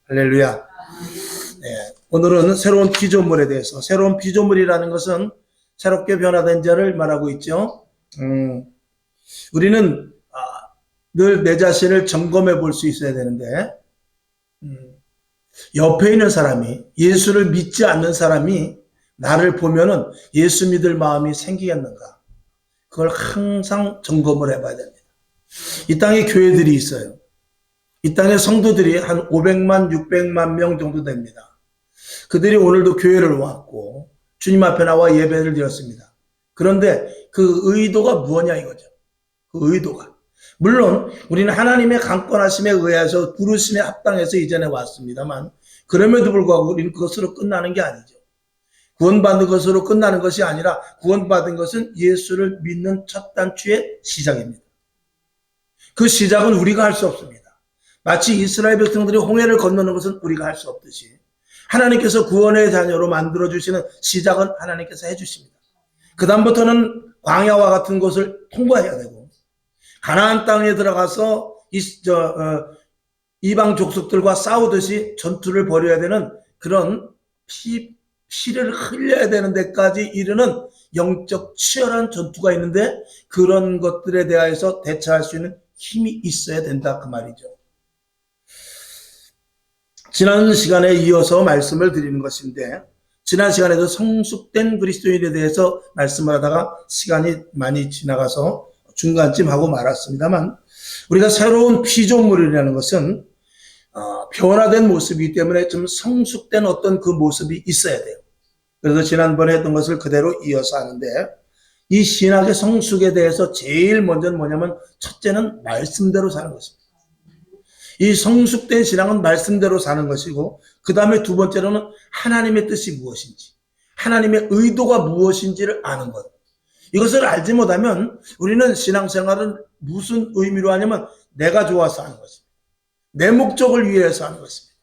할렐루야. 네, 오늘은 새로운 피조물에 대해서, 새로운 피조물이라는 것은 새롭게 변화된 자를 말하고 있죠. 우리는 늘 내 자신을 점검해 볼 수 있어야 되는데, 옆에 있는 사람이, 예수를 믿지 않는 사람이 나를 보면은 예수 믿을 마음이 생기겠는가? 그걸 항상 점검을 해봐야 됩니다. 이 땅에 교회들이 있어요. 이 땅의 성도들이 한 500만, 600만 명 정도 됩니다. 그들이 오늘도 교회를 왔고 주님 앞에 나와 예배를 드렸습니다. 그런데 그 의도가 무엇냐 이거죠. 그 의도가. 물론 우리는 하나님의 강권하심에 의해서 부르심에 합당해서 이전에 왔습니다만 그럼에도 불구하고 우리는 그것으로 끝나는 게 아니죠. 구원받는 것으로 끝나는 것이 아니라 구원받은 것은 예수를 믿는 첫 단추의 시작입니다. 그 시작은 우리가 할 수 없습니다. 마치 이스라엘 백성들이 홍해를 건너는 것은 우리가 할 수 없듯이 하나님께서 구원의 자녀로 만들어주시는 시작은 하나님께서 해주십니다. 그 다음부터는 광야와 같은 곳을 통과해야 되고 가나안 땅에 들어가서 이방 족속들과 싸우듯이 전투를 벌여야 되는 그런 피를 흘려야 되는 데까지 이르는 영적 치열한 전투가 있는데 그런 것들에 대해서 대처할 수 있는 힘이 있어야 된다 그 말이죠. 지난 시간에 이어서 말씀을 드리는 것인데 지난 시간에도 성숙된 그리스도인에 대해서 말씀을 하다가 시간이 많이 지나가서 중간쯤 하고 말았습니다만 우리가 새로운 피조물이라는 것은 변화된 모습이기 때문에 좀 성숙된 어떤 그 모습이 있어야 돼요. 그래서 지난번에 했던 것을 그대로 이어서 하는데 이 신학의 성숙에 대해서 제일 먼저는 뭐냐면 첫째는 말씀대로 사는 것입니다. 이 성숙된 신앙은 말씀대로 사는 것이고 그 다음에 두 번째로는 하나님의 뜻이 무엇인지 하나님의 의도가 무엇인지를 아는 것. 이것을 알지 못하면 우리는 신앙생활은 무슨 의미로 하냐면 내가 좋아서 하는 것입니다. 내 목적을 위해서 하는 것입니다.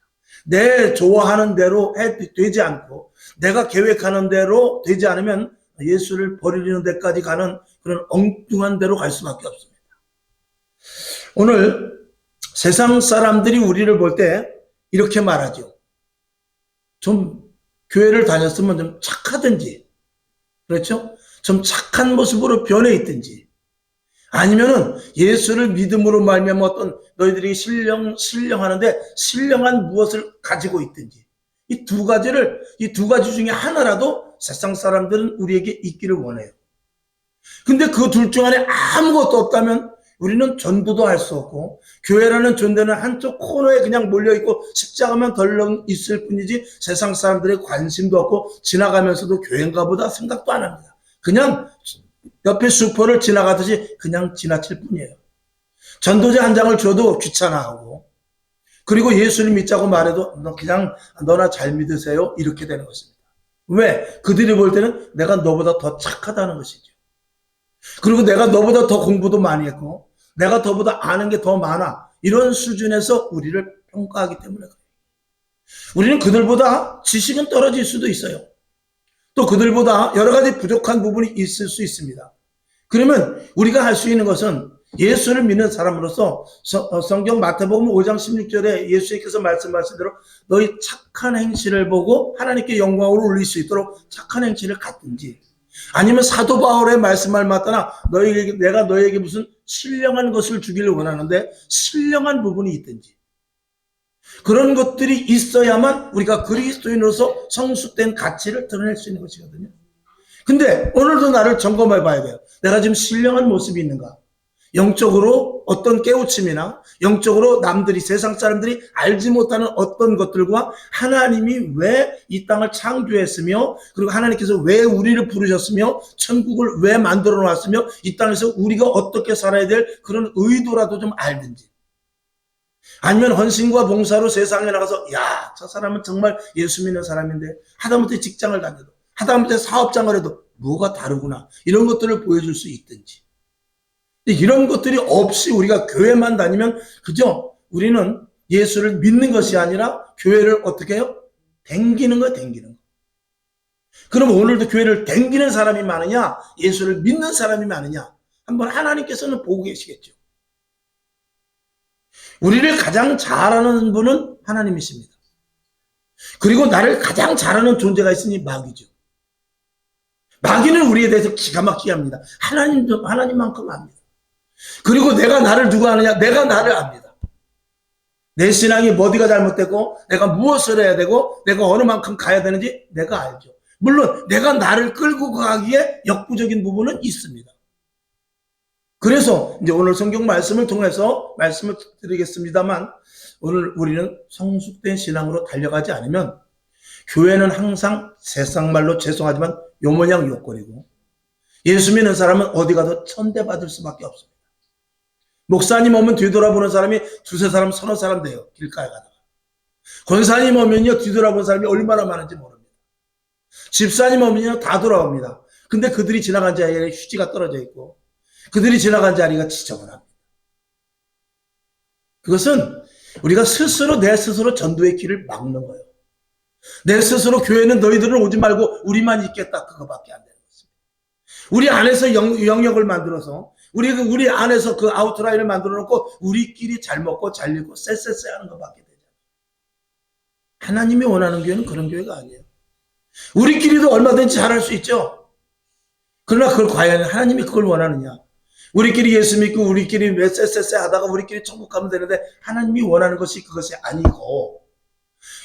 내 좋아하는 대로 되지 않고 내가 계획하는 대로 되지 않으면 예수를 버리는 데까지 가는 그런 엉뚱한 데로 갈 수밖에 없습니다. 오늘 세상 사람들이 우리를 볼 때 이렇게 말하죠. 좀 교회를 다녔으면 좀 착하든지, 그렇죠? 좀 착한 모습으로 변해 있든지, 아니면은 예수를 믿음으로 말미암아 어떤 너희들이 신령하는데 신령한 무엇을 가지고 있든지, 이 두 가지 중에 하나라도 세상 사람들은 우리에게 있기를 원해요. 근데 그 둘 중 안에 아무것도 없다면 우리는 전도도 할 수 없고 교회라는 존재는 한쪽 코너에 그냥 몰려있고 십자가만 덜렁 있을 뿐이지 세상 사람들의 관심도 없고 지나가면서도 교회인가 보다 생각도 안 합니다. 그냥 옆에 슈퍼를 지나가듯이 그냥 지나칠 뿐이에요. 전도제 한 장을 줘도 귀찮아하고 그리고 예수를 믿자고 말해도 그냥 너나 잘 믿으세요 이렇게 되는 것입니다. 왜? 그들이 볼 때는 내가 너보다 더 착하다는 것이죠. 그리고 내가 너보다 더 공부도 많이 했고 내가 너보다 아는 게 더 많아 이런 수준에서 우리를 평가하기 때문에 그래요. 우리는 그들보다 지식은 떨어질 수도 있어요. 또 그들보다 여러 가지 부족한 부분이 있을 수 있습니다. 그러면 우리가 할 수 있는 것은 예수를 믿는 사람으로서 성경 마태복음 5장 16절에 예수님께서 말씀하신 대로 너희 착한 행실을 보고 하나님께 영광을 올릴 수 있도록 착한 행실을 갖든지 아니면 사도 바울의 말씀을 맞다나 내가 너에게 무슨 신령한 것을 주기를 원하는데 신령한 부분이 있든지 그런 것들이 있어야만 우리가 그리스도인으로서 성숙된 가치를 드러낼 수 있는 것이거든요. 근데 오늘도 나를 점검해 봐야 돼요. 내가 지금 신령한 모습이 있는가? 영적으로 어떤 깨우침이나 영적으로 남들이 세상 사람들이 알지 못하는 어떤 것들과 하나님이 왜 이 땅을 창조했으며 그리고 하나님께서 왜 우리를 부르셨으며 천국을 왜 만들어 놨으며 이 땅에서 우리가 어떻게 살아야 될 그런 의도라도 좀 알든지 아니면 헌신과 봉사로 세상에 나가서 야, 저 사람은 정말 예수 믿는 사람인데 하다못해 직장을 다녀도 하다못해 사업장을 해도 뭐가 다르구나 이런 것들을 보여줄 수 있든지 이런 것들이 없이 우리가 교회만 다니면 그저 우리는 예수를 믿는 것이 아니라 교회를 어떻게 해요? 댕기는 거예요. 댕기는 거. 그럼 오늘도 교회를 댕기는 사람이 많으냐 예수를 믿는 사람이 많으냐 한번 하나님께서는 보고 계시겠죠. 우리를 가장 잘하는 분은 하나님이십니다. 그리고 나를 가장 잘하는 존재가 있으니 마귀죠. 마귀는 우리에 대해서 기가 막히게 합니다. 하나님만큼 압니다. 그리고 내가 나를 누가 아느냐? 내가 나를 압니다. 내 신앙이 어디가 잘못되고 내가 무엇을 해야 되고 내가 어느 만큼 가야 되는지 내가 알죠. 물론 내가 나를 끌고 가기에 역부족인 부분은 있습니다. 그래서 이제 오늘 성경 말씀을 통해서 말씀을 드리겠습니다만, 오늘 우리는 성숙된 신앙으로 달려가지 않으면 교회는 항상 세상 말로 죄송하지만 요모양 요꼴이고, 예수 믿는 사람은 어디 가도 천대받을 수밖에 없습니다. 목사님 오면 뒤돌아보는 사람이 두세 사람, 서너 사람 돼요. 길가에 가다가. 권사님 오면요, 뒤돌아보는 사람이 얼마나 많은지 모릅니다. 집사님 오면요, 다 돌아옵니다. 근데 그들이 지나간 자리에 휴지가 떨어져 있고 그들이 지나간 자리가 지저분합니다. 그것은 우리가 스스로 내 스스로 전도의 길을 막는 거예요. 내 스스로 교회는 너희들은 오지 말고 우리만 있겠다, 그거밖에 안 되는 것입니다. 우리 안에서 영역을 만들어서 우리 안에서 그 아웃라인을 만들어 놓고 우리끼리 잘 먹고 잘 읽고 쎄쎄쎄 하는 것밖에 되잖아요. 하나님이 원하는 교회는 그런 교회가 아니에요. 우리끼리도 얼마든지 잘할 수 있죠. 그러나 그걸 과연 하나님이 그걸 원하느냐? 우리끼리 예수 믿고 우리끼리 쎄쎄쎄 하다가 우리끼리 천국 가면 되는데, 하나님이 원하는 것이 그것이 아니고,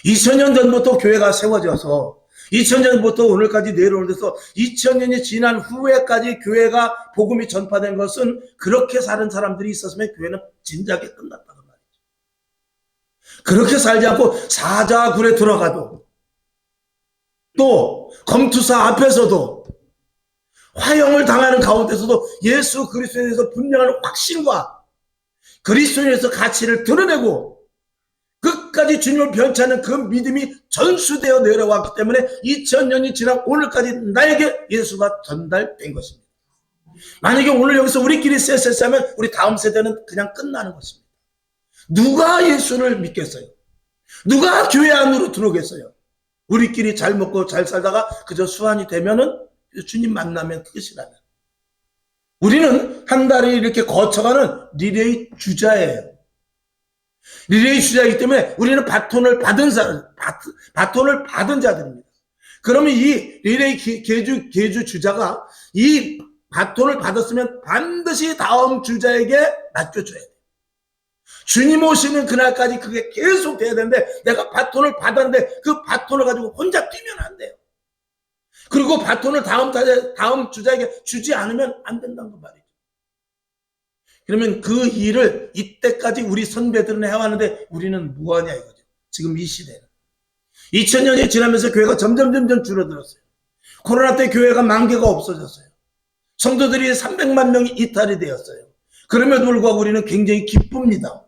2000년 전부터 교회가 세워져서 2000년부터 오늘까지 내려오는 데서 2000년이 지난 후에까지 교회가 복음이 전파된 것은 그렇게 사는 사람들이 있었으면 교회는 진작에 끝났다는 말이죠. 그렇게 살지 않고 사자굴에 들어가도, 또 검투사 앞에서도, 화형을 당하는 가운데서도 예수 그리스도에 대해서 분명한 확신과 그리스도에 대해서 가치를 드러내고 끝까지 주님을 변치하는 그 믿음이 전수되어 내려왔기 때문에 2000년이 지난 오늘까지 나에게 예수가 전달된 것입니다. 만약에 오늘 여기서 우리끼리 쎄쎄쎄 하면 우리 다음 세대는 그냥 끝나는 것입니다. 누가 예수를 믿겠어요? 누가 교회 안으로 들어오겠어요? 우리끼리 잘 먹고 잘 살다가 그저 수완이 되면은, 주님 만나면 끝이라면. 우리는 한 달에 이렇게 거쳐가는 리레이 주자예요. 리레이 주자이기 때문에 우리는 바톤을 받은 자들입니다. 그러면 이 리레이 계주 주자가 이 바톤을 받았으면 반드시 다음 주자에게 맡겨줘야 돼요. 주님 오시는 그날까지 그게 계속 돼야 되는데, 내가 바톤을 받았는데 그 바톤을 가지고 혼자 뛰면 안 돼요. 그리고 바톤을 다음 주자에게 주지 않으면 안 된다는 거 말이죠. 그러면 그 일을 이때까지 우리 선배들은 해왔는데 우리는 뭐하냐 이거죠. 지금 이 시대는 2000년이 지나면서 교회가 점점 줄어들었어요. 코로나 때 교회가 10,000개가 없어졌어요. 성도들이 300만 명이 이탈이 되었어요. 그럼에도 불구하고 우리는 굉장히 기쁩니다.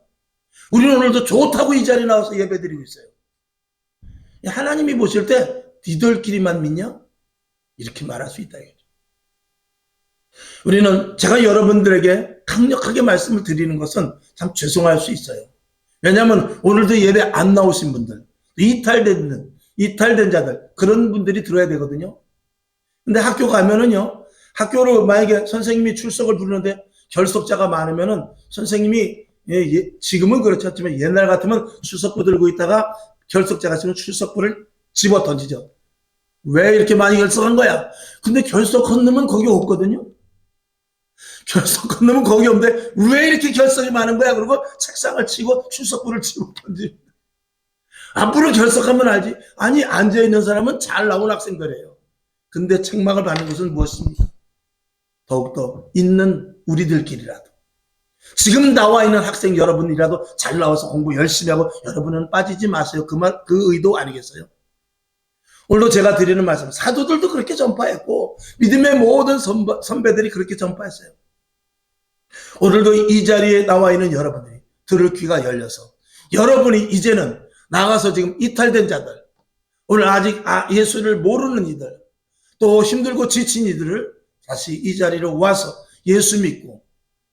우리는 오늘도 좋다고 이 자리에 나와서 예배드리고 있어요. 하나님이 보실 때 니들끼리만 믿냐? 이렇게 말할 수 있다 이거죠. 우리는, 제가 여러분들에게 강력하게 말씀을 드리는 것은 참 죄송할 수 있어요. 왜냐하면 오늘도 예배 안 나오신 분들, 이탈된 자들, 그런 분들이 들어야 되거든요. 근데 학교 가면은요, 학교로 만약에 선생님이 출석을 부르는데 결석자가 많으면은 선생님이, 지금은 그렇지 않지만 옛날 같으면 출석부 들고 있다가 결석자가 있으면 출석부를 집어 던지죠. 왜 이렇게 많이 결석한 거야? 근데 결석한 놈은 거기 없거든요. 결석한 놈은 거기 없는데 왜 이렇게 결석이 많은 거야? 그리고 책상을 치고 출석부를 집어 던지. 앞으로 결석하면 알지. 아니, 앉아있는 사람은 잘 나온 학생들이에요. 근데 책망을 받는 것은 무엇입니까? 더욱더 있는 우리들끼리라도, 지금 나와 있는 학생 여러분이라도 잘 나와서 공부 열심히 하고, 여러분은 빠지지 마세요. 그 의도 아니겠어요? 오늘도 제가 드리는 말씀, 사도들도 그렇게 전파했고 믿음의 모든 선배들이 그렇게 전파했어요. 오늘도 이 자리에 나와 있는 여러분들이 들을 귀가 열려서, 여러분이 이제는 나가서 지금 이탈된 자들, 오늘 아직 예수를 모르는 이들, 또 힘들고 지친 이들을 다시 이 자리로 와서 예수 믿고,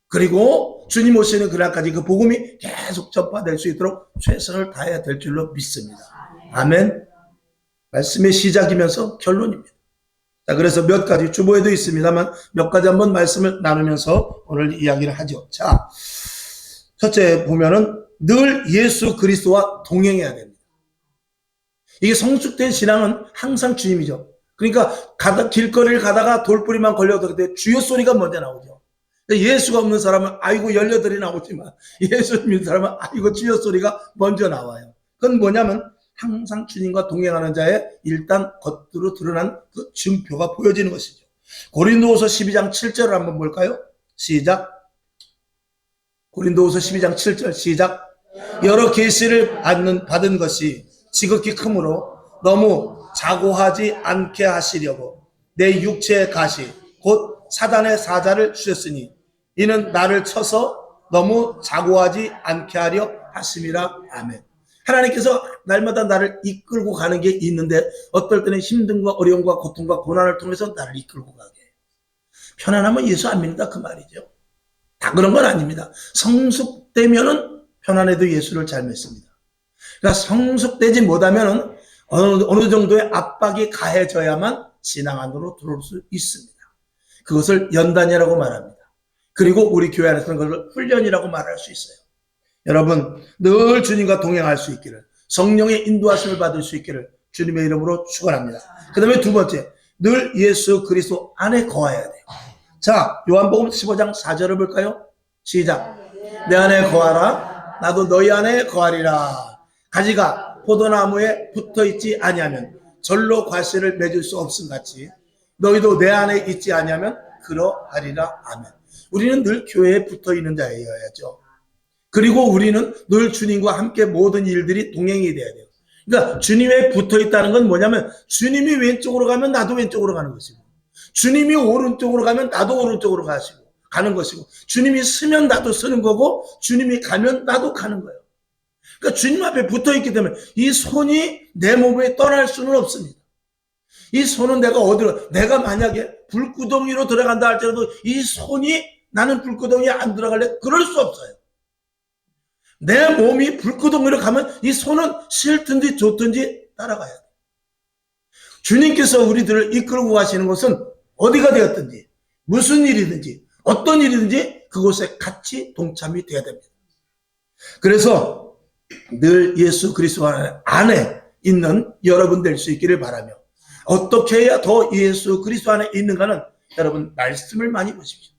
그리고 주님 오시는 그날까지 그 복음이 계속 전파될 수 있도록 최선을 다해야 될 줄로 믿습니다. 아멘. 말씀의 시작이면서 결론입니다. 자, 그래서 몇 가지 주보에도 있습니다만 몇 가지 한번 말씀을 나누면서 오늘 이야기를 하죠. 자, 첫째 보면은 늘 예수 그리스도와 동행해야 됩니다. 이게 성숙된 신앙은 항상 주님이죠. 그러니까 길거리를 가다가 돌뿌리만 걸려도 그때 주여 소리가 먼저 나오죠. 예수가 없는 사람은 아이고 열려들이 나오지만 예수 믿는 사람은 아이고 주여 소리가 먼저 나와요. 그건 뭐냐면 항상 주님과 동행하는 자의 일단 겉으로 드러난 그 증표가 보여지는 것이죠. 고린도후서 12장 7절을 한번 볼까요? 시작. 고린도후서 12장 7절 시작. 여러 계시를 받은 것이 지극히 크므로 너무 자고하지 않게 하시려고 내 육체의 가시 곧 사단의 사자를 주셨으니 이는 나를 쳐서 너무 자고하지 않게 하려 하심이라. 아멘. 하나님께서 날마다 나를 이끌고 가는 게 있는데 어떨 때는 힘듦과 어려움과 고통과 고난을 통해서 나를 이끌고 가게 해요. 편안하면 예수 안 믿는다 그 말이죠. 다 그런 건 아닙니다. 성숙되면은 편안해도 예수를 잘 믿습니다. 그러니까 성숙되지 못하면은 어느 정도의 압박이 가해져야만 신앙 안으로 들어올 수 있습니다. 그것을 연단이라고 말합니다. 그리고 우리 교회 안에서는 그걸 훈련이라고 말할 수 있어요. 여러분 늘 주님과 동행할 수 있기를, 성령의 인도하심을 받을 수 있기를 주님의 이름으로 축원합니다. 그 다음에 두 번째, 늘 예수 그리스도 안에 거해야 돼요. 자, 요한복음 15장 4절을 볼까요? 시작. 내 안에 거하라 나도 너희 안에 거하리라. 가지가 포도나무에 붙어있지 아니하면 절로 과실을 맺을 수 없음 같이 너희도 내 안에 있지 아니하면 그러하리라. 아멘. 우리는 늘 교회에 붙어있는 자여야죠. 그리고 우리는 늘 주님과 함께 모든 일들이 동행이 돼야 돼요. 그러니까 주님에 붙어있다는 건 뭐냐면 주님이 왼쪽으로 가면 나도 왼쪽으로 가는 것이고, 주님이 오른쪽으로 가면 나도 오른쪽으로 가는 것이고, 주님이 서면 나도 서는 거고, 주님이 가면 나도 가는 거예요. 그러니까 주님 앞에 붙어있기 때문에 이 손이 내 몸에 떠날 수는 없습니다. 이 손은 내가 만약에 불구덩이로 들어간다 할지라도 이 손이 나는 불구덩이에 안 들어갈래? 그럴 수 없어요. 내 몸이 불구덩이로 가면 이 손은 싫든지 좋든지 따라가야 돼. 주님께서 우리들을 이끌고 가시는 것은 어디가 되었든지 무슨 일이든지 어떤 일이든지 그곳에 같이 동참이 돼야 됩니다. 그래서 늘 예수 그리스도 안에 있는 여러분 될 수 있기를 바라며, 어떻게 해야 더 예수 그리스도 안에 있는가는 여러분 말씀을 많이 보십시오.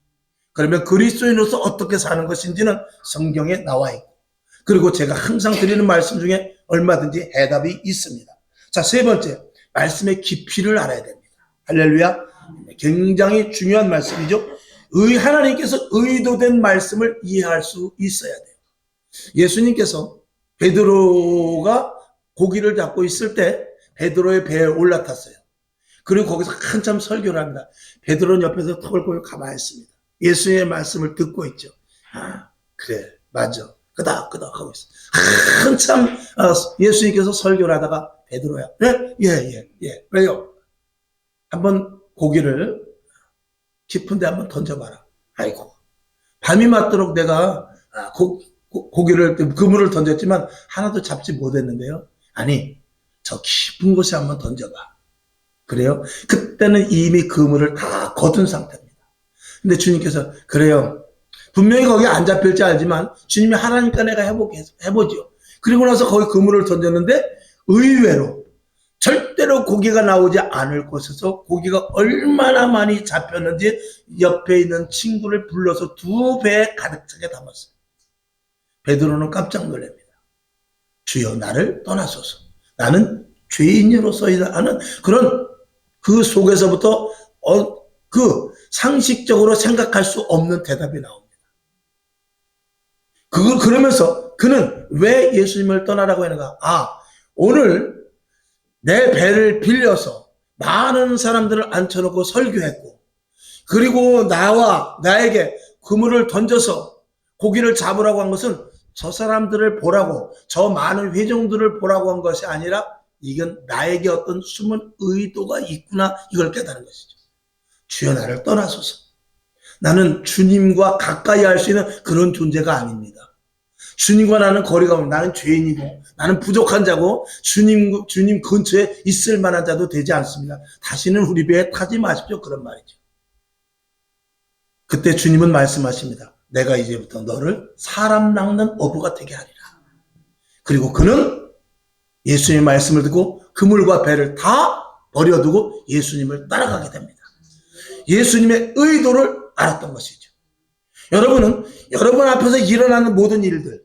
그러면 그리스도인으로서 어떻게 사는 것인지는 성경에 나와 있고, 그리고 제가 항상 드리는 말씀 중에 얼마든지 해답이 있습니다. 자, 세 번째, 말씀의 깊이를 알아야 됩니다. 할렐루야. 굉장히 중요한 말씀이죠. 하나님께서 의도된 말씀을 이해할 수 있어야 돼요. 예수님께서 베드로가 고기를 잡고 있을 때 베드로의 배에 올라탔어요. 그리고 거기서 한참 설교를 합니다. 베드로는 옆에서 턱을 꼴고 가만히 있습니다. 예수의 말씀을 듣고 있죠. 아, 그래, 맞아. 끄덕끄덕 하고 있어. 한참 예수님께서 설교를 하다가 베드로야. 예. 왜요? 한번 고기를 깊은데 한번 던져봐라. 아이고, 밤이 맞도록 내가 고기를 그물을 던졌지만 하나도 잡지 못했는데요. 아니, 저 깊은 곳에 한번 던져봐. 그래요? 그때는 이미 그물을 다 거둔 상태입니다. 근데 주님께서 그래요. 분명히 거기 안 잡힐지 알지만 주님이 하나니까 내가 해보죠. 그리고 나서 거기 그물을 던졌는데 의외로 절대로 고기가 나오지 않을 곳에서 고기가 얼마나 많이 잡혔는지 옆에 있는 친구를 불러서 2배에 가득 차게 담았어요. 베드로는 깜짝 놀랍니다. 주여 나를 떠나소서. 나는 죄인으로서이다 하는 그런 그 속에서부터 그 상식적으로 생각할 수 없는 대답이 나옵니다. 그러면서 그는 왜 예수님을 떠나라고 하는가? 오늘 내 배를 빌려서 많은 사람들을 앉혀놓고 설교했고, 그리고 나에게 그물을 던져서 고기를 잡으라고 한 것은 저 사람들을 보라고, 저 많은 회중들을 보라고 한 것이 아니라 이건 나에게 어떤 숨은 의도가 있구나, 이걸 깨달은 것이죠. 주여 나를 떠나소서. 나는 주님과 가까이 할 수 있는 그런 존재가 아닙니다. 주님과 나는 거리가 멀고, 나는 죄인이고 나는 부족한 자고 주님 근처에 있을 만한 자도 되지 않습니다. 다시는 우리 배에 타지 마십시오. 그런 말이죠. 그때 주님은 말씀하십니다. 내가 이제부터 너를 사람 낚는 어부가 되게 하리라. 그리고 그는 예수님의 말씀을 듣고 그물과 배를 다 버려두고 예수님을 따라가게 됩니다. 예수님의 의도를 알았던 것이죠. 여러분은 여러분 앞에서 일어나는 모든 일들,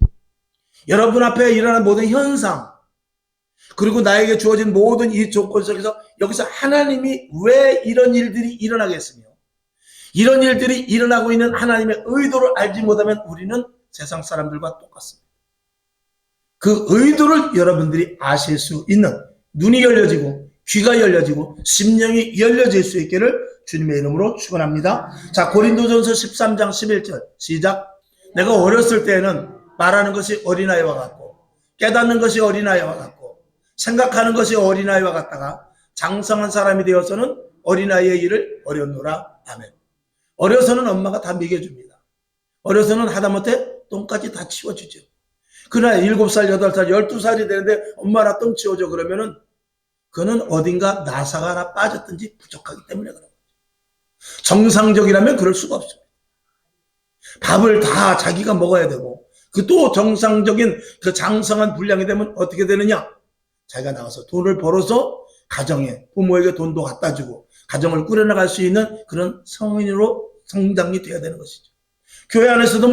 여러분 앞에 일어나는 모든 현상, 그리고 나에게 주어진 모든 이 조건 속에서 여기서 하나님이 왜 이런 일들이 일어나겠으며 이런 일들이 일어나고 있는 하나님의 의도를 알지 못하면 우리는 세상 사람들과 똑같습니다. 그 의도를 여러분들이 아실 수 있는 눈이 열려지고 귀가 열려지고 심령이 열려질 수 있기를 주님의 이름으로 축원합니다. 자, 고린도전서 13장 11절 시작. 내가 어렸을 때에는 말하는 것이 어린아이와 같고 깨닫는 것이 어린아이와 같고 생각하는 것이 어린아이와 같다가 장성한 사람이 되어서는 어린아이의 일을 버렸노라. 아멘. 어려서는 엄마가 다 먹여줍니다. 어려서는 하다못해 똥까지 다 치워주죠. 그러나 7살, 8살, 12살이 되는데 엄마라 똥 치워줘 그러면은 그는 어딘가 나사가 하나 빠졌든지 부족하기 때문에 그런 거죠. 정상적이라면 그럴 수가 없습니다. 밥을 다 자기가 먹어야 되고 그 또 정상적인 그 장성한 분량이 되면 어떻게 되느냐? 자기가 나가서 돈을 벌어서 가정에 부모에게 돈도 갖다 주고 가정을 꾸려나갈 수 있는 그런 성인으로 성장이 되어야 되는 것이죠. 교회 안에서도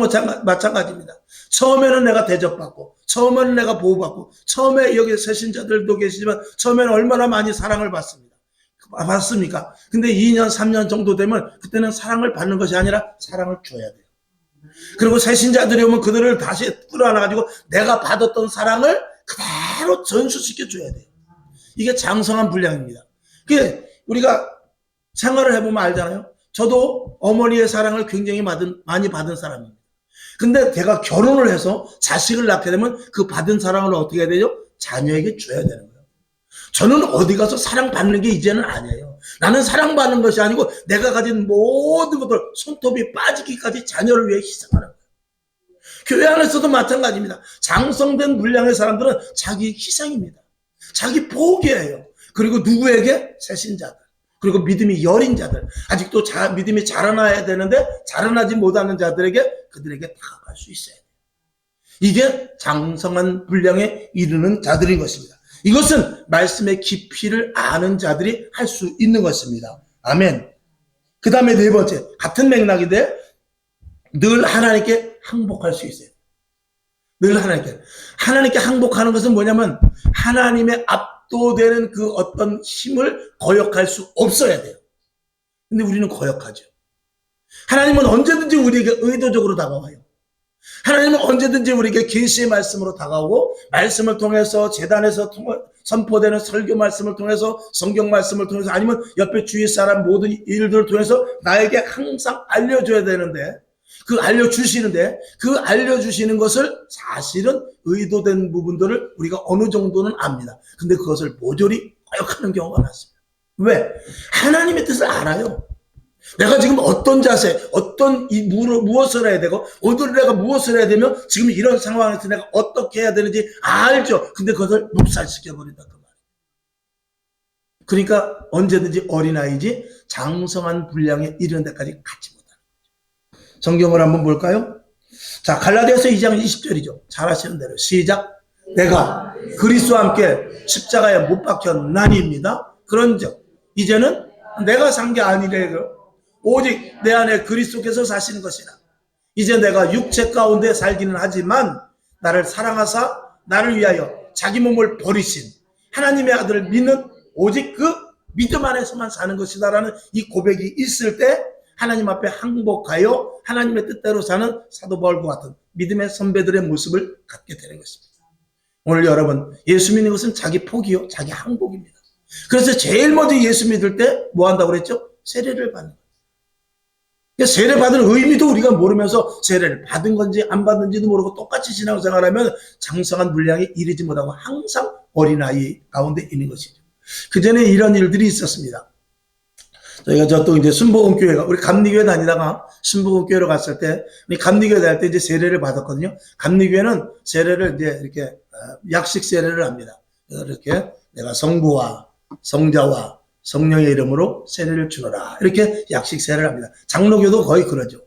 마찬가지입니다. 처음에는 내가 대접받고 처음에는 내가 보호받고 처음에 여기 새신자들도 계시지만 처음에는 얼마나 많이 사랑을 받습니까? 근데 2년 3년 정도 되면 그때는 사랑을 받는 것이 아니라 사랑을 줘야 돼요. 그리고 새신자들이 오면 그들을 다시 끌어안아가지고 내가 받았던 사랑을 그대로 전수시켜 줘야 돼요. 이게 장성한 분량입니다. 그게 우리가 생활을 해보면 알잖아요. 저도 어머니의 사랑을 굉장히 많이 받은 사람입니다. 근데 제가 결혼을 해서 자식을 낳게 되면 그 받은 사랑을 어떻게 해야 되죠? 자녀에게 줘야 되는 거예요. 저는 어디 가서 사랑받는 게 이제는 아니에요. 나는 사랑받는 것이 아니고 내가 가진 모든 것들 손톱이 빠지기까지 자녀를 위해 희생하는 거예요. 교회 안에서도 마찬가지입니다. 장성된 분량의 사람들은 자기 희생입니다. 자기 포기예요. 그리고 누구에게? 새신자들. 그리고 믿음이 여린 자들, 아직도 믿음이 자라나야 되는데 자라나지 못하는 자들에게 그들에게 다가갈 수 있어야 돼요. 이게 장성한 분량에 이르는 자들인 것입니다. 이것은 말씀의 깊이를 아는 자들이 할 수 있는 것입니다. 아멘. 그 다음에 네 번째, 같은 맥락인데 늘 하나님께 항복할 수 있어요. 늘 하나님께 항복하는 것은 뭐냐면 하나님의 압도되는 그 어떤 힘을 거역할 수 없어야 돼요. 근데 우리는 거역하죠. 하나님은 언제든지 우리에게 의도적으로 다가와요. 하나님은 언제든지 우리에게 계시의 말씀으로 다가오고 말씀을 통해서 제단에서 선포되는 설교 말씀을 통해서 성경 말씀을 통해서 아니면 옆에 주위 사람 모든 일들을 통해서 나에게 항상 알려줘야 되는데 그 알려주시는 것을 사실은 의도된 부분들을 우리가 어느 정도는 압니다. 근데 그것을 모조리 거역하는 경우가 많습니다. 왜? 하나님의 뜻을 알아요. 내가 지금 어떤 자세, 무엇을 해야 되고, 오늘 내가 무엇을 해야 되면 지금 이런 상황에서 내가 어떻게 해야 되는지 알죠. 근데 그것을 묵살시켜버린다. 그 말이에요. 그러니까 언제든지 어린아이지 장성한 분량에 이르는 데까지 가지 못하는 거죠. 성경을 한번 볼까요? 자, 갈라디아서 2장 20절이죠. 잘 아시는 대로 시작. 내가 그리스도와 함께 십자가에 못 박혔나니입니다. 그런즉 이제는 내가 산 게 아니래요. 오직 내 안에 그리스도께서 사시는 것이라. 이제 내가 육체 가운데 살기는 하지만 나를 사랑하사 나를 위하여 자기 몸을 버리신 하나님의 아들을 믿는 오직 그 믿음 안에서만 사는 것이다라는 이 고백이 있을 때 하나님 앞에 항복하여 하나님의 뜻대로 사는 사도 바울과 같은 믿음의 선배들의 모습을 갖게 되는 것입니다. 오늘 여러분, 예수 믿는 것은 자기 포기요, 자기 항복입니다. 그래서 제일 먼저 예수 믿을 때 뭐 한다고 그랬죠? 세례를 받는 거예요. 세례 받은 의미도 우리가 모르면서 세례를 받은 건지 안 받은지도 모르고 똑같이 신앙생활하면 장성한 분량에 이르지 못하고 항상 어린아이 가운데 있는 것이죠. 그 전에 이런 일들이 있었습니다. 저희가 또 이제 순복음교회가, 우리 감리교회 다니다가 순복음교회로 갔을 때, 우리 감리교회 다닐 때 이제 세례를 받았거든요. 감리교회는 세례를 이제 이렇게 약식 세례를 합니다. 그래서 이렇게 내가 성부와 성자와 성령의 이름으로 세례를 주노라. 이렇게 약식 세례를 합니다. 장로교도 거의 그러죠.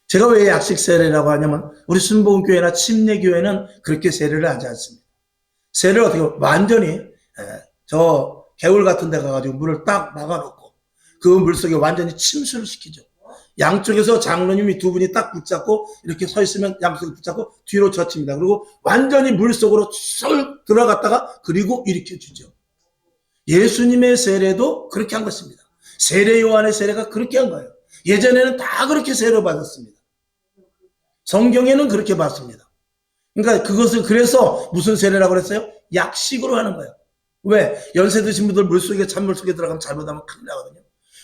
제가 왜 약식 세례라고 하냐면 우리 순복음교회나 침례교회는 그렇게 세례를 하지 않습니다. 세례를 어떻게 완전히 저 개울 같은 데 가가지고 물을 딱 막아놓고 그 물속에 완전히 침수를 시키죠. 양쪽에서 장로님이 두 분이 딱 붙잡고 이렇게 서 있으면 양쪽에 붙잡고 뒤로 젖힙니다. 그리고 완전히 물속으로 쏙 들어갔다가 그리고 일으켜주죠. 예수님의 세례도 그렇게 한 것입니다. 세례 요한의 세례가 그렇게 한 거예요. 예전에는 다 그렇게 세례 받았습니다. 성경에는 그렇게 봤습니다. 그러니까 그것을 그래서 무슨 세례라고 그랬어요? 약식으로 하는 거예요. 왜? 연세 드신 분들 물속에 찬물 속에 들어가면 잘못하면 큰일 나거든요.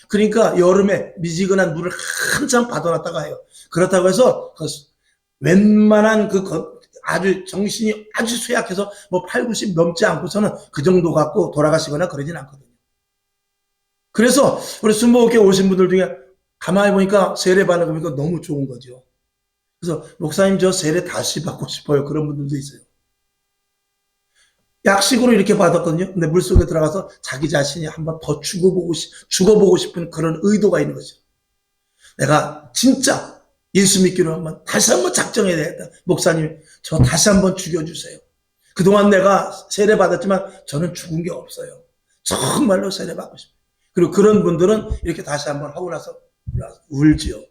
그러니까 여름에 미지근한 물을 한참 받아놨다가 해요. 그렇다고 해서 웬만한 아주 정신이 아주 쇠약해서 뭐 8, 90 넘지 않고서는 그 정도 갖고 돌아가시거나 그러진 않거든요. 그래서 우리 순복음교회 오신 분들 중에 가만히 보니까 세례 받는 거 보니까 너무 좋은 거죠. 그래서 목사님 저 세례 다시 받고 싶어요. 그런 분들도 있어요. 약식으로 이렇게 받았거든요. 근데 물속에 들어가서 자기 자신이 한번 더 죽어보고 싶은 그런 의도가 있는 거죠. 내가 진짜 예수 믿기로 한번 다시 한번 작정해야 되겠다. 목사님 저 다시 한번 죽여주세요. 그동안 내가 세례 받았지만 저는 죽은 게 없어요. 정말로 세례 받고 싶어요. 그리고 그런 분들은 이렇게 다시 한번 하고 나서 울지요.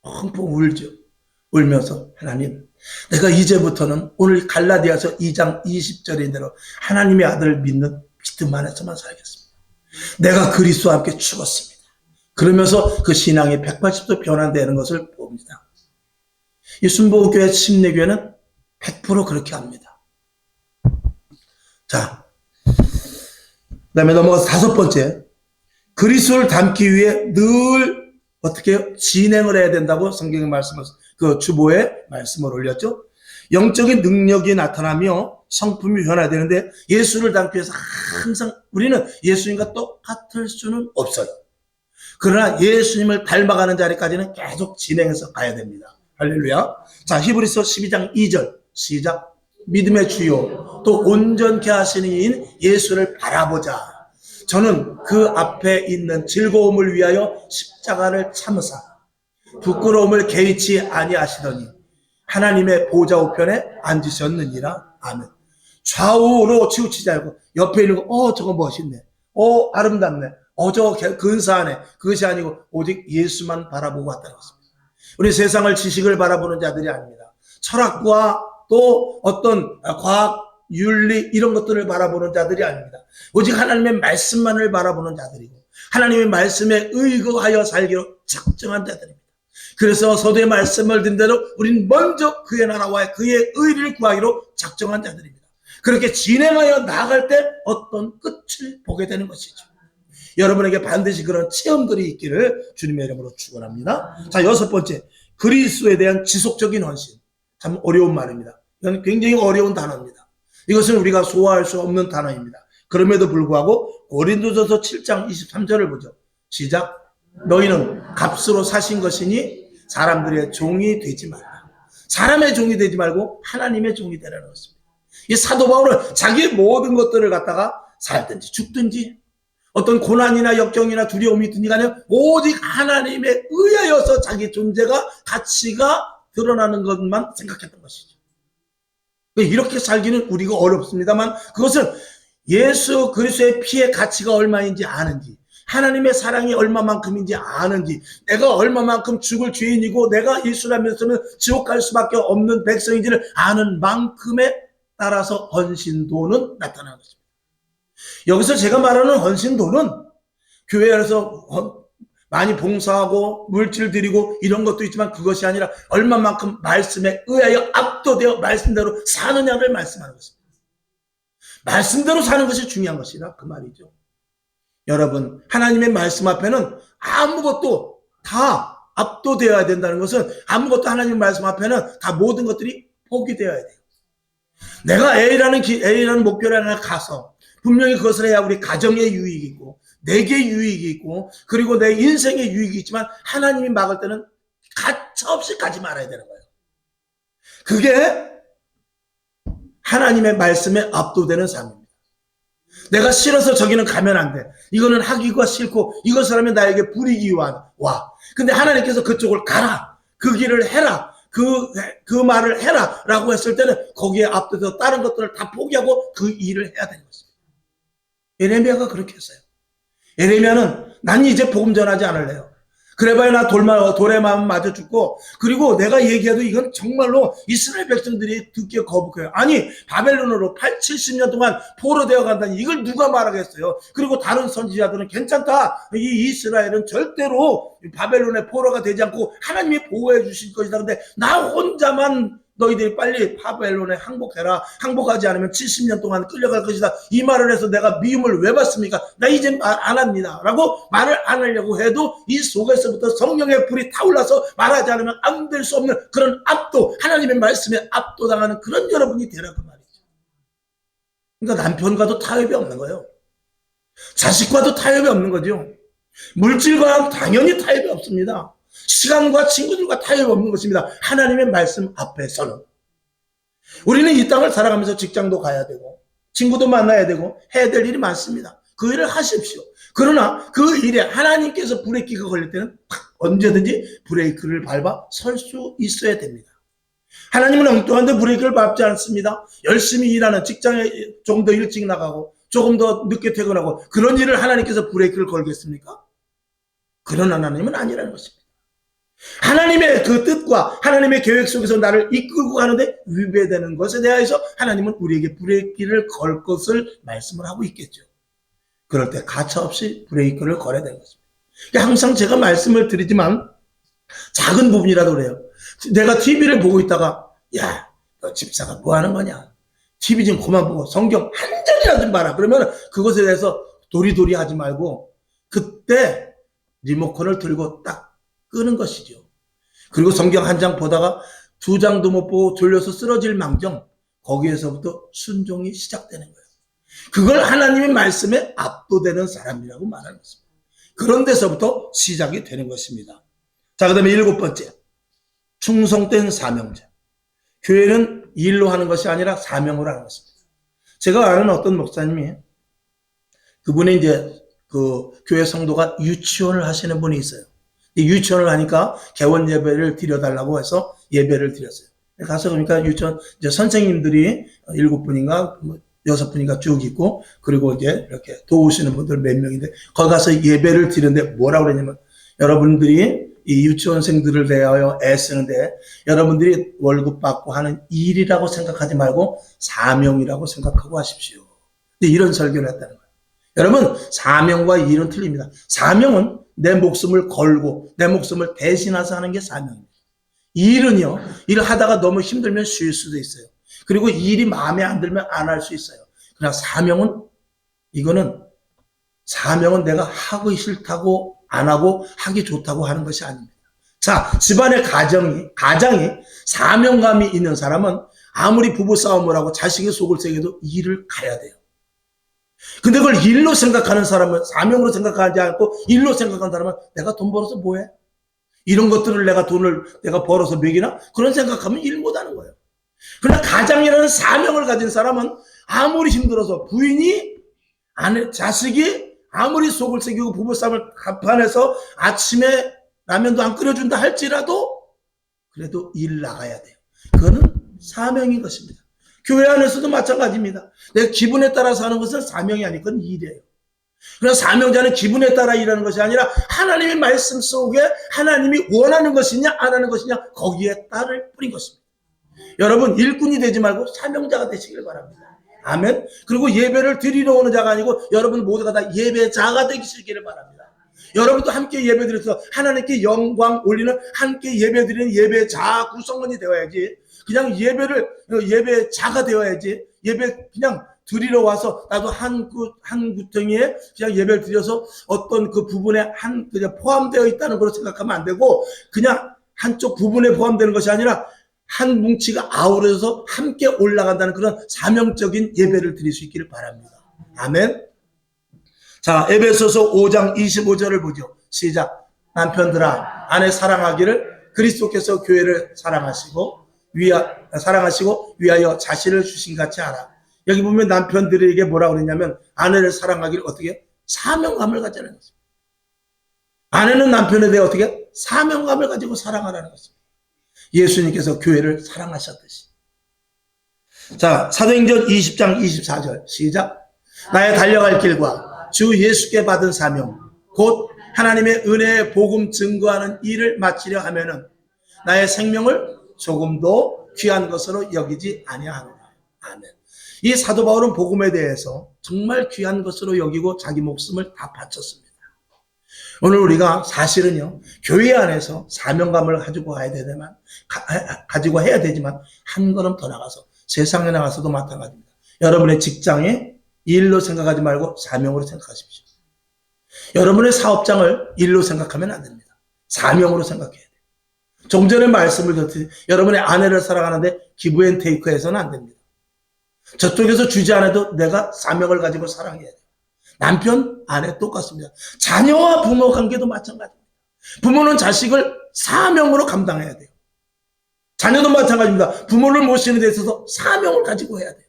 펑펑 울죠. 울면서 하나님 내가 이제부터는 오늘 갈라디아서 2장 20절인 대로 하나님의 아들을 믿는 믿음 안에서만 살겠습니다. 내가 그리스도와 함께 죽었습니다. 그러면서 그 신앙이 180도 변환되는 것을 봅니다. 이 순복음교회 침례교회는 100% 그렇게 합니다. 자, 그 다음에 넘어가서 5번째, 그리스도를 닮기 위해 늘 어떻게 진행을 해야 된다고 성경의 말씀을 그 주보에 말씀을 올렸죠. 영적인 능력이 나타나며 성품이 변화되는데 예수를 닮기 위해서 항상 우리는 예수님과 똑같을 수는 없어요. 그러나 예수님을 닮아가는 자리까지는 계속 진행해서 가야 됩니다. 할렐루야. 자, 히브리서 12장 2절 시작. 믿음의 주요 또 온전케 하시는 이인 예수를 바라보자. 저는 그 앞에 있는 즐거움을 위하여 십자가를 참으사 부끄러움을 개의치 아니하시더니 하나님의 보좌 우편에 앉으셨느니라. 아멘. 좌우로 치우치지 않고 옆에 있는 거 저거 멋있네, 아름답네, 저거 근사하네, 그것이 아니고 오직 예수만 바라보고 왔다는 것입니다. 우리 세상을 지식을 바라보는 자들이 아닙니다. 철학과 또 어떤 과학, 윤리 이런 것들을 바라보는 자들이 아닙니다. 오직 하나님의 말씀만을 바라보는 자들이고 하나님의 말씀에 의거하여 살기로 작정한 자들입니다. 그래서 서두에 말씀을 든 대로 우리는 먼저 그의 나라와 그의 의를 구하기로 작정한 자들입니다. 그렇게 진행하여 나아갈 때 어떤 끝을 보게 되는 것이죠. 여러분에게 반드시 그런 체험들이 있기를 주님의 이름으로 축원합니다. 자, 6번째, 그리스도에 대한 지속적인 헌신. 참 어려운 말입니다. 이건 굉장히 어려운 단어입니다. 이것은 우리가 소화할 수 없는 단어입니다. 그럼에도 불구하고 고린도전서 7장 23절을 보죠. 시작. 너희는 값으로 사신 것이니 사람들의 종이 되지 말라. 사람의 종이 되지 말고 하나님의 종이 되라는 것입니다. 이 사도 바울은 자기의 모든 것들을 갖다가 살든지 죽든지 어떤 고난이나 역경이나 두려움이 있든지 간에 오직 하나님에 의하여서 자기 존재가 가치가 드러나는 것만 생각했던 것이죠. 이렇게 살기는 우리가 어렵습니다만 그것은 예수 그리스도의 피의 가치가 얼마인지 아는지 하나님의 사랑이 얼마만큼인지 아는지 내가 얼마만큼 죽을 죄인이고 내가 예수를 믿으면 지옥 갈 수밖에 없는 백성인지를 아는 만큼에 따라서 헌신도는 나타나는 것입니다. 여기서 제가 말하는 헌신도는 교회에서 많이 봉사하고 물질 드리고 이런 것도 있지만 그것이 아니라 얼마만큼 말씀에 의하여 압도되어 말씀대로 사느냐를 말씀하는 것입니다. 말씀대로 사는 것이 중요한 것이라 그 말이죠. 여러분, 하나님의 말씀 앞에는 아무것도 다 압도되어야 된다는 것은 아무것도 하나님의 말씀 앞에는 다 모든 것들이 포기되어야 돼요. 내가 A라는 목표를 하나 가서 분명히 그것을 해야 우리 가정의 유익이 있고 내게 유익이 있고 그리고 내 인생의 유익이 있지만 하나님이 막을 때는 가차없이 가지 말아야 되는 거예요. 그게 하나님의 말씀에 압도되는 삶입니다. 내가 싫어서 저기는 가면 안 돼. 이거는 하기가 싫고 이것을 하면 나에게 불이익이 와. 근데 하나님께서 그쪽을 가라. 그 길을 해라. 그 말을 해라. 라고 했을 때는 거기에 앞서서 다른 것들을 다 포기하고 그 일을 해야 되는 것입니다. 예레미야가 그렇게 했어요. 예레미야는 난 이제 복음 전하지 않을래요. 그래봐야 나 돌에 맞아 죽고, 그리고 내가 얘기해도 이건 정말로 이스라엘 백성들이 듣기에 거북해요. 아니, 바벨론으로 70년 동안 포로되어 간다니 이걸 누가 말하겠어요. 그리고 다른 선지자들은 괜찮다. 이 이스라엘은 절대로 바벨론의 포로가 되지 않고 하나님이 보호해 주실 것이다. 근데 나 혼자만 너희들이 빨리 바벨론에 항복해라. 항복하지 않으면 70년 동안 끌려갈 것이다. 이 말을 해서 내가 미움을 왜 받습니까? 나 이제 말 안 합니다. 라고 말을 안 하려고 해도 이 속에서부터 성령의 불이 타올라서 말하지 않으면 안 될 수 없는 그런 압도, 하나님의 말씀에 압도당하는 그런 여러분이 되라 그 말이죠. 그러니까 남편과도 타협이 없는 거예요. 자식과도 타협이 없는 거죠. 물질과 당연히 타협이 없습니다. 시간과 친구들과 타협이 없는 것입니다. 하나님의 말씀 앞에서는. 우리는 이 땅을 살아가면서 직장도 가야 되고 친구도 만나야 되고 해야 될 일이 많습니다. 그 일을 하십시오. 그러나 그 일에 하나님께서 브레이크가 걸릴 때는 언제든지 브레이크를 밟아 설 수 있어야 됩니다. 하나님은 엉뚱한데 브레이크를 밟지 않습니다. 열심히 일하는 직장에 조금 더 일찍 나가고 조금 더 늦게 퇴근하고 그런 일을 하나님께서 브레이크를 걸겠습니까? 그런 하나님은 아니라는 것입니다. 하나님의 그 뜻과 하나님의 계획 속에서 나를 이끌고 가는데 위배되는 것에 대해서 하나님은 우리에게 브레이크를 걸 것을 말씀을 하고 있겠죠. 그럴 때 가차없이 브레이크를 걸어야 되는 것입니다. 항상 제가 말씀을 드리지만 작은 부분이라도 그래요. 내가 TV를 보고 있다가 야, 너 집사가 뭐 하는 거냐? TV 좀 그만 보고 성경 한 절이라도 좀 봐라. 그러면 그것에 대해서 도리도리 하지 말고 그때 리모컨을 들고 딱 끄는 것이죠. 그리고 성경 한 장 보다가 두 장도 못 보고 졸려서 쓰러질 망정 거기에서부터 순종이 시작되는 거예요. 그걸 하나님의 말씀에 압도되는 사람이라고 말하는 것입니다. 그런 데서부터 시작이 되는 것입니다. 자, 그 다음에 7번째, 충성된 사명자. 교회는 일로 하는 것이 아니라 사명으로 하는 것입니다. 제가 아는 어떤 목사님이 그분이 이제 그 교회 성도가 유치원을 하시는 분이 있어요. 유치원을 하니까 개원 예배를 드려달라고 해서 예배를 드렸어요. 가서 그러니까 유치원 이제 선생님들이 7분인가 6분인가 쭉 있고 그리고 이제 이렇게 도우시는 분들 몇 명인데 거기 가서 예배를 드리는데 뭐라고 그러냐면 여러분들이 이 유치원생들을 대하여 애쓰는데 여러분들이 월급 받고 하는 일이라고 생각하지 말고 사명이라고 생각하고 하십시오. 이런 설교를 했다는 거예요. 여러분, 사명과 일은 틀립니다. 사명은 내 목숨을 걸고 내 목숨을 대신해서 하는 게 사명입니다. 일은요, 일을 하다가 너무 힘들면 쉴 수도 있어요. 그리고 일이 마음에 안 들면 안 할 수 있어요. 그러나 사명은 내가 하기 싫다고 안 하고 하기 좋다고 하는 것이 아닙니다. 자, 집안의 가장이 사명감이 있는 사람은 아무리 부부싸움을 하고 자식의 속을 새겨도 일을 가야 돼요. 근데 그걸 일로 생각하는 사람은, 사명으로 생각하지 않고 일로 생각하는 사람은 내가 돈 벌어서 뭐해? 이런 것들을 내가 벌어서 먹이나? 그런 생각하면 일 못하는 거예요. 그러나 가장이라는 사명을 가진 사람은 아무리 힘들어서 부인이, 자식이 아무리 속을 새기고 부부싸움을 합판해서 아침에 라면도 안 끓여준다 할지라도 그래도 일 나가야 돼요. 그거는 사명인 것입니다. 교회 안에서도 마찬가지입니다. 내 기분에 따라서 하는 것은 사명이 아니고 그건 일이에요. 그래서 사명자는 기분에 따라 일하는 것이 아니라 하나님의 말씀 속에 하나님이 원하는 것이냐 안 하는 것이냐 거기에 따를 뿐인 것입니다. 여러분 일꾼이 되지 말고 사명자가 되시길 바랍니다. 아멘. 그리고 예배를 드리러 오는 자가 아니고 여러분 모두가 다 예배자가 되시기를 바랍니다. 여러분도 함께 예배드려서 하나님께 영광 올리는 함께 예배드리는 예배자 구성원이 되어야지 그냥 예배자가 되어야지 예배 그냥 드리러 와서 나도 한 구덩이에 그냥 예배를 드려서 어떤 그 부분에 그냥 포함되어 있다는 걸로 생각하면 안 되고 그냥 한쪽 부분에 포함되는 것이 아니라 한 뭉치가 아우러져서 함께 올라간다는 그런 사명적인 예배를 드릴 수 있기를 바랍니다. 아멘. 자, 에베소서 5장 25절을 보죠. 시작. 남편들아 아내 사랑하기를 그리스도께서 교회를 사랑하시고 위하여 자신을 주신 같이 하라. 여기 보면 남편들에게 뭐라고 그러냐면 아내를 사랑하기를 어떻게? 사명감을 가지라는 것입니다. 아내는 남편에 대해 어떻게? 사명감을 가지고 사랑하라는 것입니다. 예수님께서 교회를 사랑하셨듯이. 자, 사도행전 20장 24절 시작. 나의 달려갈 길과 주 예수께 받은 사명 곧 하나님의 은혜의 복음 증거하는 일을 마치려 하면은 나의 생명을 조금도 귀한 것으로 여기지 아니하노라. 아멘. 이 사도 바울은 복음에 대해서 정말 귀한 것으로 여기고 자기 목숨을 다 바쳤습니다. 오늘 우리가 사실은요, 교회 안에서 사명감을 가지고 가야 되지만, 가지고 해야 되지만, 한 걸음 더 나가서, 세상에 나가서도 마찬가지입니다. 여러분의 직장에 일로 생각하지 말고 사명으로 생각하십시오. 여러분의 사업장을 일로 생각하면 안 됩니다. 사명으로 생각해야 돼요. 좀 전에 말씀을 드렸듯이 여러분의 아내를 사랑하는데 기브앤테이크해서는 안 됩니다. 저쪽에서 주지 않아도 내가 사명을 가지고 사랑해야 돼요. 남편, 아내 똑같습니다. 자녀와 부모 관계도 마찬가지입니다. 부모는 자식을 사명으로 감당해야 돼요. 자녀도 마찬가지입니다. 부모를 모시는 데 있어서 사명을 가지고 해야 돼요.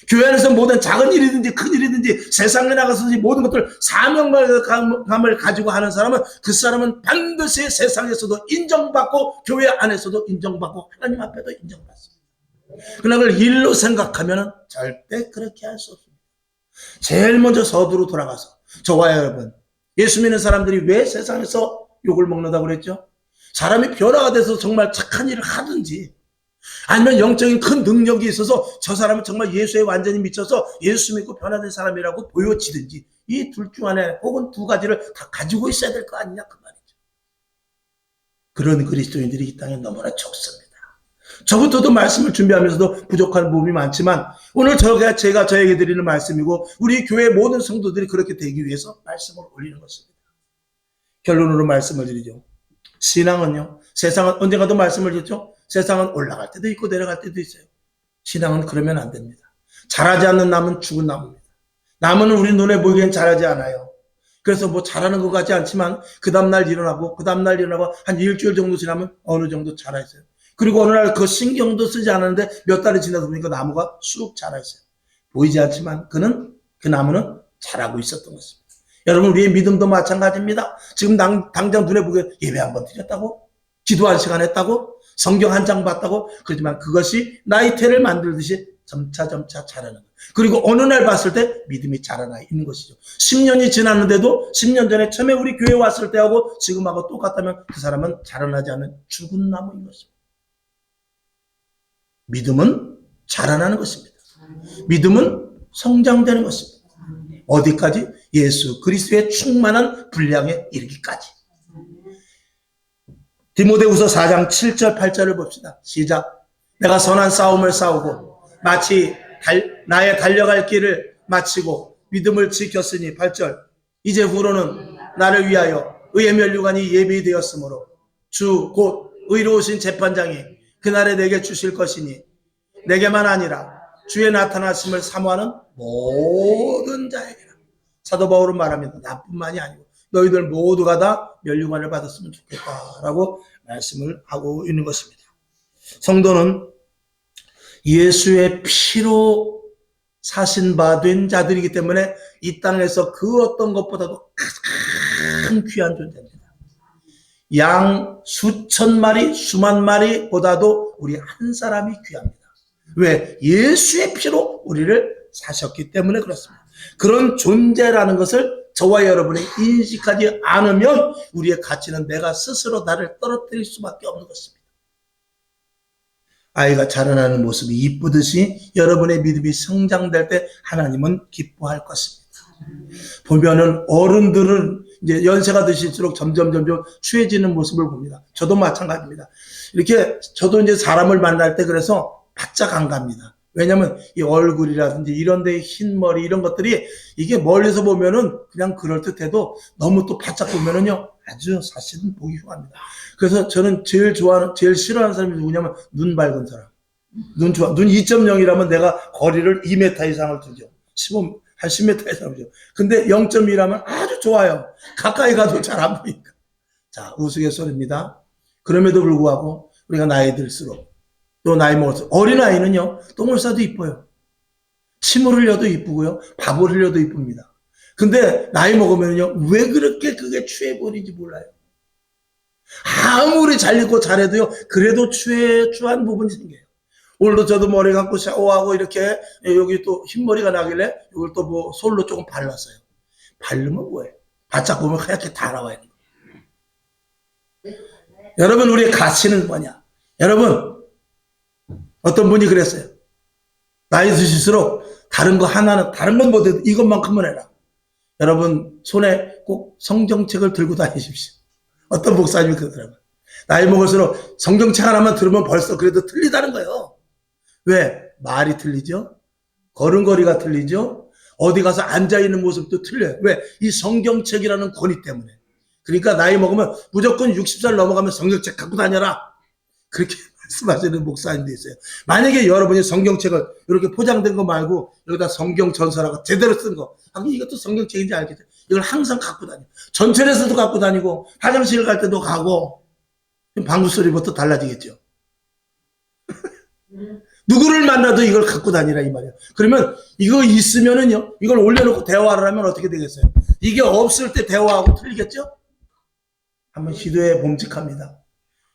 교회 안에서 모든 작은 일이든지 큰 일이든지 세상에 나가서든지 모든 것들 사명감을 가지고 하는 사람은 그 사람은 반드시 세상에서도 인정받고 교회 안에서도 인정받고 하나님 앞에도 인정받습니다. 그러나 그걸 일로 생각하면 절대 그렇게 할 수 없습니다. 제일 먼저 서두로 돌아가서 저와 여러분, 예수 믿는 사람들이 왜 세상에서 욕을 먹는다고 그랬죠? 사람이 변화가 돼서 정말 착한 일을 하든지 아니면 영적인 큰 능력이 있어서 저 사람은 정말 예수에 완전히 미쳐서 예수 믿고 변화된 사람이라고 보여지든지 이 둘 중 안에 혹은 두 가지를 다 가지고 있어야 될 거 아니냐 그 말이죠. 그런 그리스도인들이 이 땅에 너무나 적습니다. 저부터도 말씀을 준비하면서도 부족한 부분이 많지만 오늘 제가 저에게 드리는 말씀이고 우리 교회 모든 성도들이 그렇게 되기 위해서 말씀을 올리는 것입니다. 결론으로 말씀을 드리죠. 신앙은요, 세상은 언젠가도 말씀을 드렸죠. 세상은 올라갈 때도 있고 내려갈 때도 있어요. 신앙은 그러면 안 됩니다. 자라지 않는 나무는 죽은 나무입니다. 나무는 우리 눈에 보이기엔 자라지 않아요. 그래서 뭐 자라는 것 같지 않지만 그 다음날 일어나고 한 일주일 정도 지나면 어느 정도 자라 있어요. 그리고 어느 날 그 신경도 쓰지 않았는데 몇 달이 지나서 보니까 나무가 쑥 자라 있어요. 보이지 않지만 그 나무는 자라고 있었던 것입니다. 여러분, 우리의 믿음도 마찬가지입니다. 지금 당장 눈에 보기에 예배 한번 드렸다고? 기도 한 시간 했다고? 성경 한 장 봤다고? 그렇지만 그것이 나이테를 만들듯이 점차 자라는 거예요. 그리고 어느 날 봤을 때 믿음이 자라나 있는 것이죠. 10년이 지났는데도 10년 전에 처음에 우리 교회 왔을 때하고 지금하고 똑같다면 그 사람은 자라나지 않는 죽은 나무인 것입니다. 믿음은 자라나는 것입니다. 믿음은 성장되는 것입니다. 어디까지? 예수 그리스도의 충만한 분량에 이르기까지. 디모데후서 4장 7절 8절을 봅시다. 시작. 내가 선한 싸움을 싸우고 마치 나의 달려갈 길을 마치고 믿음을 지켰으니 8절. 이제 후로는 나를 위하여 의의 면류관이 예비되었으므로 주 곧 의로우신 재판장이 그날에 내게 주실 것이니 내게만 아니라 주의 나타나심을 사모하는 모든 자에게라. 사도 바울은 말합니다. 나뿐만이 아니고 너희들 모두가 다 면류관을 받았으면 좋겠다라고 말씀을 하고 있는 것입니다. 성도는 예수의 피로 사신 바 된 자들이기 때문에 이 땅에서 그 어떤 것보다도 가장 귀한 존재입니다. 양 수천 마리, 수만 마리보다도 우리 한 사람이 귀합니다. 왜? 예수의 피로 우리를 사셨기 때문에 그렇습니다. 그런 존재라는 것을 저와 여러분이 인식하지 않으면 우리의 가치는 내가 스스로 나를 떨어뜨릴 수밖에 없는 것입니다. 아이가 자라나는 모습이 이쁘듯이 여러분의 믿음이 성장될 때 하나님은 기뻐할 것입니다. 보면은 어른들은 이제 연세가 드실수록 점점 추해지는 모습을 봅니다. 저도 마찬가지입니다. 이렇게 저도 이제 사람을 만날 때 그래서 바짝 안 갑니다. 왜냐면 이 얼굴이라든지 이런 데의 흰 머리 이런 것들이 이게 멀리서 보면은 그냥 그럴듯해도 너무 또 바짝 보면은요 아주 사실은 보기 흉합니다. 그래서 저는 제일 싫어하는 사람이 누구냐면 눈 밝은 사람. 눈 2.0이라면 내가 거리를 2m 이상을 두죠. 한 10m 이상을 두죠. 근데 0.2라면 아주 좋아요. 가까이 가도 잘 안 보이니까. 자, 우스갯소리입니다. 그럼에도 불구하고 우리가 나이 들수록 또 나이 먹을수록 어린아이는요 똥을 싸도 이뻐요. 침을 흘려도 이쁘고요. 밥을 흘려도 이쁩니다. 근데 나이 먹으면요 왜 그렇게 그게 취해 버리는지 몰라요. 아무리 잘 읽고 잘해도요, 그래도 추한 부분이 생겨요. 오늘도 저도 머리 감고 샤워하고 이렇게 여기 또 흰머리가 나길래 이걸 또 뭐 솔로 조금 발랐어요. 바르면 뭐예요? 바짝 보면 하얗게 다 나와 있는 거예요. 여러분, 우리의 가치는 뭐냐? 여러분, 어떤 분이 그랬어요. 나이 드실수록 다른 거 하나는, 다른 건 못해도 이것만큼은 해라. 여러분, 손에 꼭 성경책을 들고 다니십시오. 어떤 목사님이 그러더라고요. 나이 먹을수록 성경책 하나만 들으면 벌써 그래도 틀리다는 거예요. 왜? 말이 틀리죠? 걸음걸이가 틀리죠? 어디 가서 앉아있는 모습도 틀려요. 왜? 이 성경책이라는 권위 때문에. 그러니까 나이 먹으면 무조건 60살 넘어가면 성경책 갖고 다녀라. 그렇게 말씀하시는 목사님도 있어요. 만약에 여러분이 성경책을 이렇게 포장된 거 말고 여기다 성경전서라고 제대로 쓴 거, 이것도 성경책인지 알겠죠? 이걸 항상 갖고 다녀. 전철에서도 갖고 다니고 화장실 갈 때도 가고. 방구 소리부터 달라지겠죠. 누구를 만나도 이걸 갖고 다니라 이 말이에요. 그러면 이거 있으면은요, 이걸 올려놓고 대화를 하면 어떻게 되겠어요? 이게 없을 때 대화하고 틀리겠죠? 한번 시도해 봄직합니다.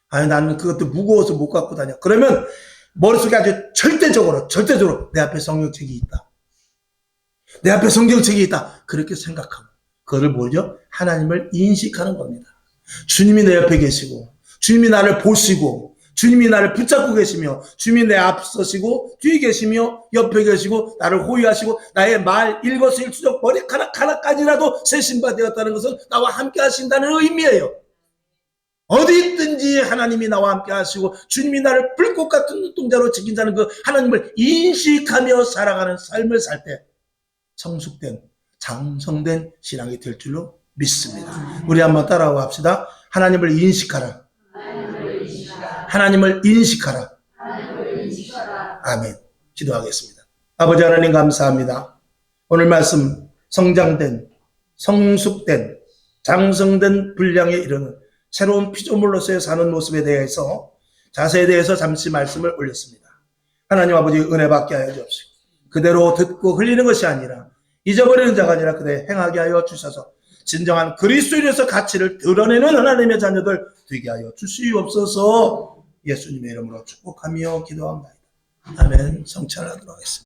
아니, 나는 그것도 무거워서 못 갖고 다녀. 그러면 머릿속에 아주 절대적으로 내 앞에 성경책이 있다. 내 앞에 성경책이 있다. 그렇게 생각하고, 그거를 뭐죠? 하나님을 인식하는 겁니다. 주님이 내 옆에 계시고, 주님이 나를 보시고, 주님이 나를 붙잡고 계시며, 주님이 내 앞서시고 뒤에 계시며 옆에 계시고 나를 호위하시고 나의 말 일거수일투족 머리카락 하나까지라도 세신바 되었다는 것은 나와 함께 하신다는 의미예요. 어디 있든지 하나님이 나와 함께 하시고 주님이 나를 불꽃 같은 눈동자로 지킨다는 그 하나님을 인식하며 살아가는 삶을 살 때 성숙된, 장성된 신앙이 될 줄로 믿습니다. 우리 한번 따라와 합시다. 하나님을 인식하라. 하나님을 인식하라. 아멘. 기도하겠습니다. 아버지 하나님 감사합니다. 오늘 말씀 성장된, 성숙된, 장성된 분량에 이르는 새로운 피조물로서의 사는 모습에 대해서, 자세에 대해서 잠시 말씀을 올렸습니다. 하나님 아버지 은혜 받게 하여 주옵시고 그대로 듣고 흘리는 것이 아니라 잊어버리는 자가 아니라 그대 행하게 하여 주셔서 진정한 그리스도인에서 가치를 드러내는 하나님의 자녀들 되게 하여 주시옵소서. 예수님의 이름으로 축복하며 기도합니다. 아멘. 성찰하도록 하겠습니다.